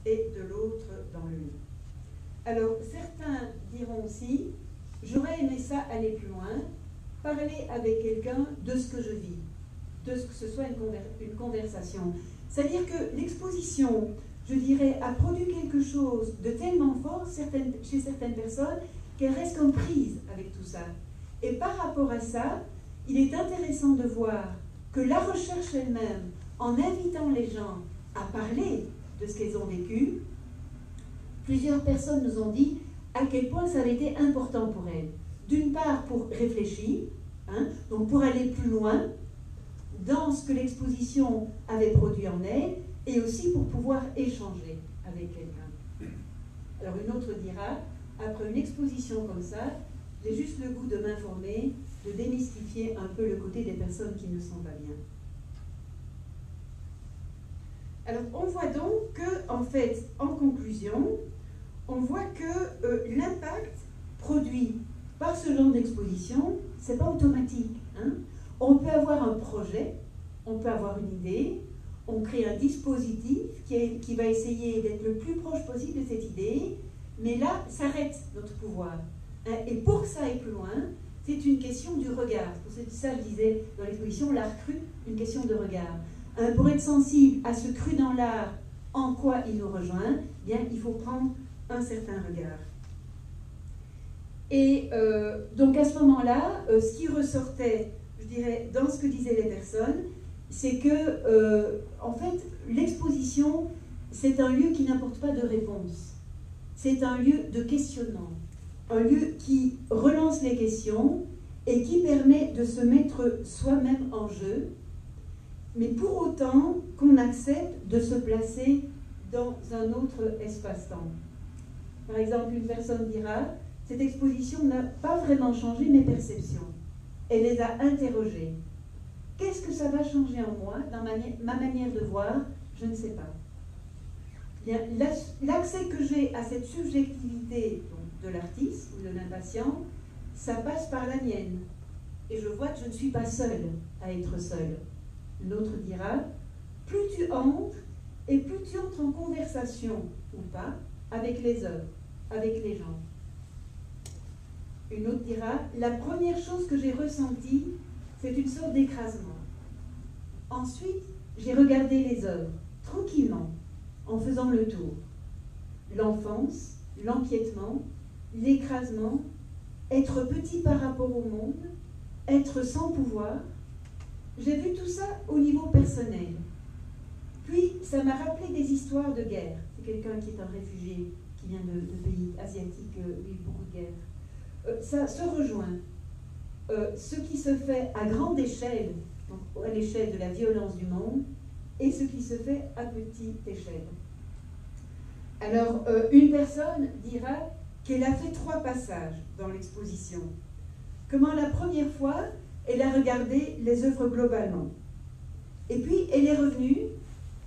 et de l'autre dans le lit. Alors, certains diront aussi, j'aurais aimé ça aller plus loin, parler avec quelqu'un de ce que je vis, de ce que ce soit une conversation. C'est-à-dire que l'exposition, je dirais, a produit quelque chose de tellement fort chez certaines personnes qu'elles restent comme prises avec tout ça. Et par rapport à ça, il est intéressant de voir que la recherche elle-même, en invitant les gens à parler de ce qu'elles ont vécu, plusieurs personnes nous ont dit à quel point ça avait été important pour elles. D'une part, pour réfléchir, donc pour aller plus loin dans ce que l'exposition avait produit en elles, et aussi pour pouvoir échanger avec quelqu'un. Alors une autre dira, après une exposition comme ça, j'ai juste le goût de m'informer, de démystifier un peu le côté des personnes qui ne sont pas bien. Alors on voit donc que, en fait, en conclusion, on voit que l'impact produit par ce genre d'exposition, c'est pas automatique. On peut avoir un projet, on peut avoir une idée, on crée un dispositif qui va essayer d'être le plus proche possible de cette idée, mais là, s'arrête notre pouvoir. Et pour que ça aille plus loin, c'est une question du regard. C'est ça, je disais dans l'exposition, l'art cru, une question de regard. Pour être sensible à ce cru dans l'art, en quoi il nous rejoint, bien, il faut prendre un certain regard. Et donc à ce moment-là, ce qui ressortait, je dirais, dans ce que disaient les personnes, c'est que, en fait, l'exposition, c'est un lieu qui n'apporte pas de réponse. C'est un lieu de questionnement, un lieu qui relance les questions et qui permet de se mettre soi-même en jeu, mais pour autant qu'on accepte de se placer dans un autre espace-temps. Par exemple, une personne dira, cette exposition n'a pas vraiment changé mes perceptions. Elle les a interrogées. Qu'est-ce que ça va changer en moi, dans ma manière de voir? Je ne sais pas. Bien, l'accès que j'ai à cette subjectivité de l'artiste ou de l'impatient, ça passe par la mienne. Et je vois que je ne suis pas seule à être seule. L'autre dira, plus tu entres, et plus tu entres en conversation, ou pas, avec les œuvres, avec les gens. Une autre dira, la première chose que j'ai ressentie, c'est une sorte d'écrasement. Ensuite, j'ai regardé les œuvres, tranquillement, en faisant le tour. L'enfance, l'empiètement, l'écrasement, être petit par rapport au monde, être sans pouvoir. J'ai vu tout ça au niveau personnel. Puis, ça m'a rappelé des histoires de guerre. C'est quelqu'un qui est un réfugié, qui vient de pays asiatiques où il y a eu beaucoup de guerre. Ça se rejoint. Ce qui se fait à grande échelle, donc à l'échelle de la violence du monde, et ce qui se fait à petite échelle. Alors, une personne dira qu'elle a fait 3 passages dans l'exposition. Comment la première fois, elle a regardé les œuvres globalement. Et puis, elle est revenue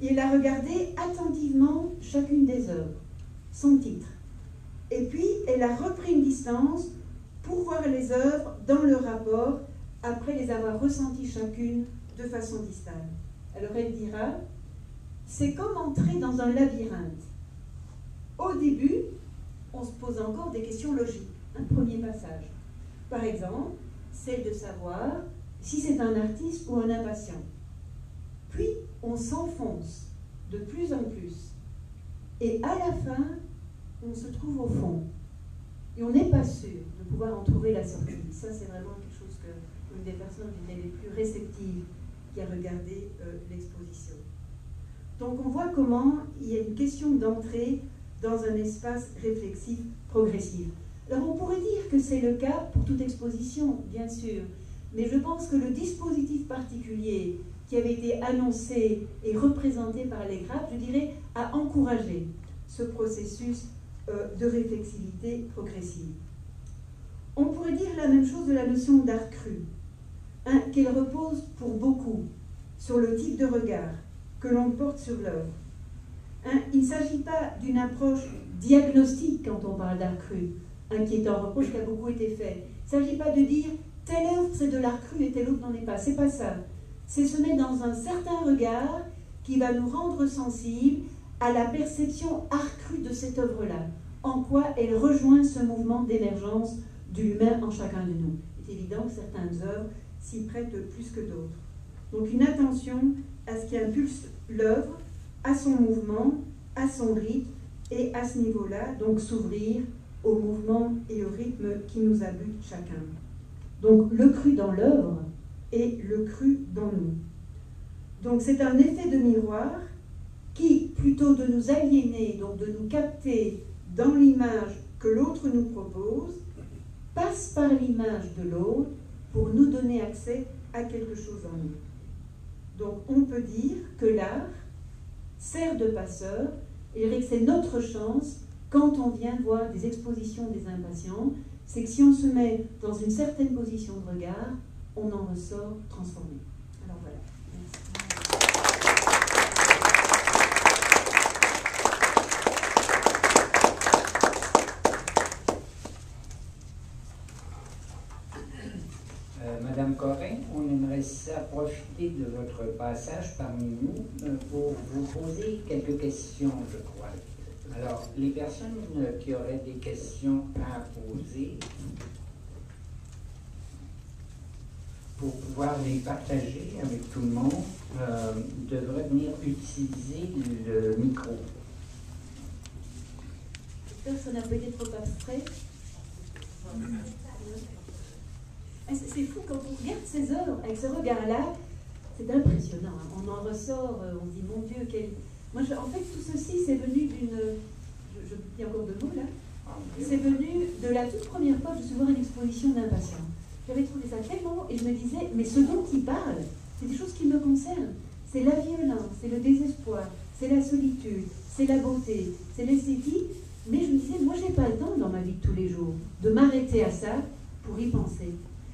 et elle a regardé attentivement chacune des œuvres, son titre. Et puis, elle a repris une distance pour voir les œuvres dans le rapport, après les avoir ressenties chacune de façon distincte. Alors, elle dira, c'est comme entrer dans un labyrinthe. Au début, on se pose encore des questions logiques. Un premier passage. Par exemple, celle de savoir si c'est un artiste ou un impatient. Puis, on s'enfonce de plus en plus. Et à la fin, on se trouve au fond. Et on n'est pas sûr de pouvoir en trouver la sortie. Ça, c'est vraiment quelque chose que une des personnes qui était les plus réceptives qui a regardé l'exposition. Donc, on voit comment il y a une question d'entrée dans un espace réflexif progressif. Alors, on pourrait dire que c'est le cas pour toute exposition, bien sûr, mais je pense que le dispositif particulier qui avait été annoncé et représenté par les grappes, je dirais, a encouragé ce processus de réflexivité progressive. On pourrait dire la même chose de la notion d'art cru, qu'elle repose pour beaucoup sur le type de regard que l'on porte sur l'œuvre. Il ne s'agit pas d'une approche diagnostique quand on parle d'art cru, qui est un reproche qui a beaucoup été fait. Il ne s'agit pas de dire telle œuvre c'est de l'art cru et telle autre n'en est pas. C'est pas ça. C'est se mettre dans un certain regard qui va nous rendre sensibles à la perception accrue de cette œuvre-là, en quoi elle rejoint ce mouvement d'émergence de l'humain en chacun de nous. Il est évident que certaines œuvres s'y prêtent plus que d'autres. Donc une attention à ce qui impulse l'œuvre, à son mouvement, à son rythme, et à ce niveau-là, donc s'ouvrir au mouvement et au rythme qui nous habite chacun. Donc le cru dans l'œuvre et le cru dans nous. Donc c'est un effet de miroir qui, plutôt de nous aliéner, donc de nous capter dans l'image que l'autre nous propose, passe par l'image de l'autre pour nous donner accès à quelque chose en nous. Donc on peut dire que l'art sert de passeur, et je dirais que c'est notre chance quand on vient voir des expositions des impatients, c'est que si on se met dans une certaine position de regard, on en ressort transformé. Alors voilà. Madame Corin, on aimerait ça profiter de votre passage parmi nous pour vous poser quelques questions, je crois. Alors, les personnes qui auraient des questions à poser, pour pouvoir les partager avec tout le monde, devraient venir utiliser le micro. J'espère que ça n'a pas été trop abstrait. C'est fou, quand on regarde ces œuvres avec ce regard-là, c'est impressionnant. Hein. On en ressort, on se dit, mon Dieu, quel... Moi, en fait, tout ceci, c'est venu d'une... Je dis encore deux mots, là. C'est venu de la toute première fois que je suis voir une exposition d'impatience. J'avais trouvé ça tellement... Et je me disais, mais ce dont il parle, c'est des choses qui me concernent. C'est la violence, c'est le désespoir, c'est la solitude, c'est la beauté, c'est l'esthétique. Mais je me disais, moi, j'ai pas le temps dans ma vie de tous les jours de m'arrêter à ça pour y penser.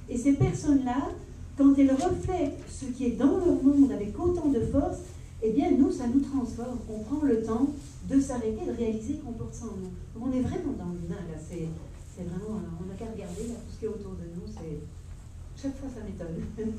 Et ces personnes-là, quand elles reflètent ce qui est dans leur monde avec autant de force, eh bien, nous, ça nous transforme. On prend le temps de s'arrêter, de réaliser qu'on porte ça en nous. Donc, on est vraiment dans l'humain, là. C'est vraiment... On n'a qu'à regarder, là, tout ce qui est autour de nous. Chaque fois, ça m'étonne.